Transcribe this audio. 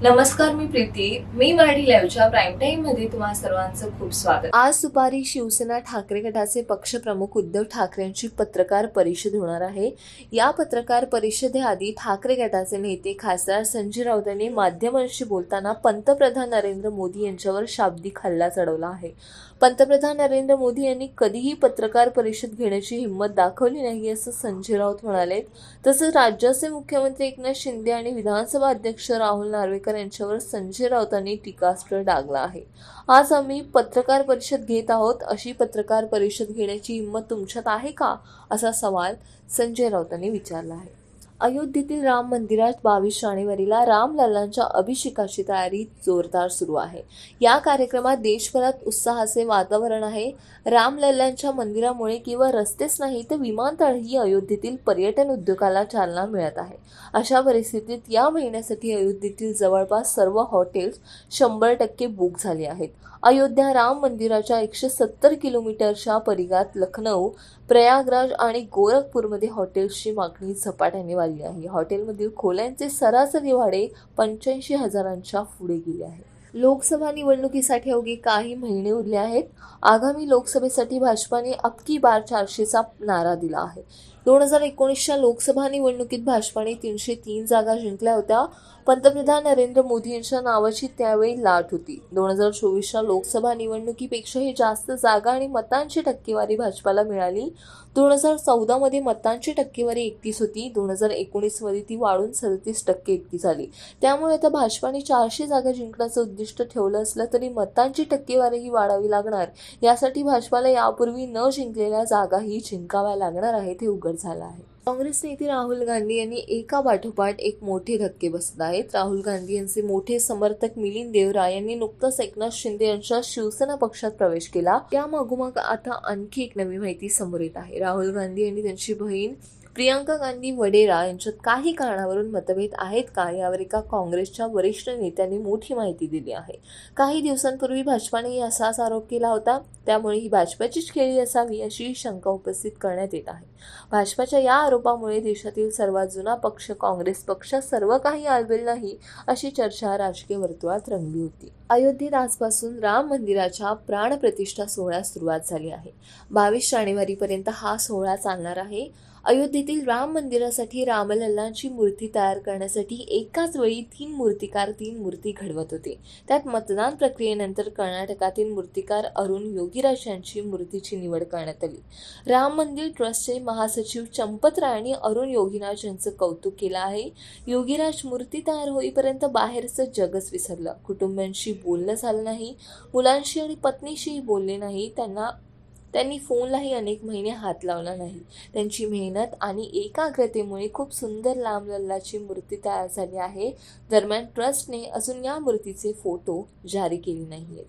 नमस्कार, मी प्रीती. मी मराठी लाईव्हच्या prime time मध्ये तुम्हा सर्वांचं खूप स्वागत. आज दुपारी शिवसेना ठाकरे गटाचे पक्षप्रमुख उद्धव ठाकरेंची पत्रकार परिषद होणार आहे. या पत्रकार परिषदेआधी ठाकरे गटाचे नेते खासदार संजय राऊत यांनी माध्यमांशी बोलताना पंतप्रधान नरेंद्र मोदी यांच्यावर शाब्दिक हल्ला चढवला आहे. पंतप्रधान नरेंद्र मोदी यांनी कधीही पत्रकार परिषद घेण्याची हिंमत दाखवली नाही असं संजय राऊत म्हणाले. तसंच राज्याचे मुख्यमंत्री एकनाथ शिंदे आणि विधानसभा अध्यक्ष राहुल नार्वेकर यांच्यावर संजय राऊतांनी टीकास्त्र डागला आहे. आज आम्ही पत्रकार परिषद घेत आहोत, अशी पत्रकार परिषद घेण्याची हिंमत तुमच्यात आहे का, असा सवाल संजय राऊतांनी विचारला आहे. अयोध्येतील राम मंदिरात 22 जानेवारीला रामलल्लांच्या अभिषेकाची तयारी जोरदार सुरू आहे. या कार्यक्रमात देशभरात उत्साहाचे वातावरण आहे. रामलल्लांच्या मंदिरामुळे केवळ रस्तेच नाही तर विमानतळही अयोध्येतील पर्यटन उद्योगाला चालना मिळत आहे. अशा परिस्थितीत या महिन्यासाठी अयोध्येतील जवळपास सर्व हॉटेल्स 100% बुक झाली आहेत. अयोध्या राम मंदिराच्या 170 किलोमीटरच्या परिघात लखनौ, प्रयागराज आणि गोरखपूरमध्ये हॉटेल्सची मागणी झपाट्याने वाढली आहे. हॉटेलमधील खोल्यांचे सरासरी भाडे 85,000च्या पुढे गेले आहे. लोकसभा निवडणुकीसाठी अवघे काही महिने उरले आहेत. आगामी लोकसभेसाठी भाजपाने अब की बार 400चा नारा दिला आहे. 2019च्या लोकसभा निवडणुकीत भाजपाने 303 जागा जिंकल्या होत्या. पंतप्रधान नरेंद्र मोदी यांच्या नावाची त्यावेळी लाट होती. 2024च्या लोकसभा निवडणुकीपेक्षाही जास्त जागा आणि मतांची टक्केवारी भाजपाला मिळाली. 2014 मध्ये मतांची टक्केवारी 31 होती. 2019 मध्ये ती वाढून 37% इतकी झाली. त्यामुळे आता भाजपाने 400 जागा जिंकण्याचं उद्दिष्ट ठेवलं असलं तरी मतांची टक्केवारीही वाढावी लागणार. यासाठी भाजपाला यापूर्वी न जिंकलेल्या जागाही जिंकाव्या लागणार आहेत, हे उघड झालं आहे. काँग्रेस नेते राहुल गांधी यांनी एका पाठोपाठ एक मोठे धक्के बसत आहेत. राहुल गांधी यांचे मोठे समर्थक मिलिंद देवरा यांनी नुकताच एकनाथ शिंदे यांच्या शिवसेना पक्षात प्रवेश केला. त्यामागोमाग आता आणखी एक नवी माहिती समोर येत आहे. राहुल गांधी यांनी त्यांची बहीण प्रियंका गांधी वडेरा यांच्यात काही कारणावरून मतभेद आहेत का, यावर एका काँग्रेसच्या वरिष्ठ नेत्यांनी मोठी माहिती दिली आहे. काही दिवसांपूर्वी भाजपाने असाच आरोप केला होता. त्यामुळे ही भाजपाचीच खेळी असावी अशी शंका उपस्थित करण्यात येत आहे. भाजपाच्या या आरोपामुळे देशातील सर्वात जुना पक्ष काँग्रेस पक्ष सर्व काही आलबेल नाही, अशी चर्चा राजकीय वर्तुळात रंगली होती. अयोध्येत आजपासून राम मंदिराच्या प्राणप्रतिष्ठा सोहळ्यास सुरुवात झाली आहे. 22 जानेवारीपर्यंत हा सोहळा चालणार आहे. अयोध्येतील राम मंदिरासाठी रामलल्लांची मूर्ती तयार करण्यासाठी एकाच वेळी 3 मूर्तिकार 3 मूर्ती घडवत होते. त्यात मतदान प्रक्रियेनंतर कर्नाटकातील मूर्तिकार अरुण योगीराज यांची मूर्तीची निवड करण्यात आली. राम मंदिर ट्रस्टचे महासचिव चंपत राय यांनी अरुण योगीराज यांचं कौतुक केलं आहे. योगीराज मूर्ती तयार होईपर्यंत बाहेरचं जगच विसरलं. कुटुंबियांशी बोलणं झालं नाही. मुलांशी आणि पत्नीशीही बोलले नाही. त्यांनी फोनलाही अनेक महिने हात लावला नाही. त्यांची मेहनत आणि एकाग्रतेमुळे खूप सुंदर रामलल्लाची मूर्ती तयार झाली आहे. दरम्यान ट्रस्टने अजून या मूर्तीचे फोटो जारी केले नाहीयेत.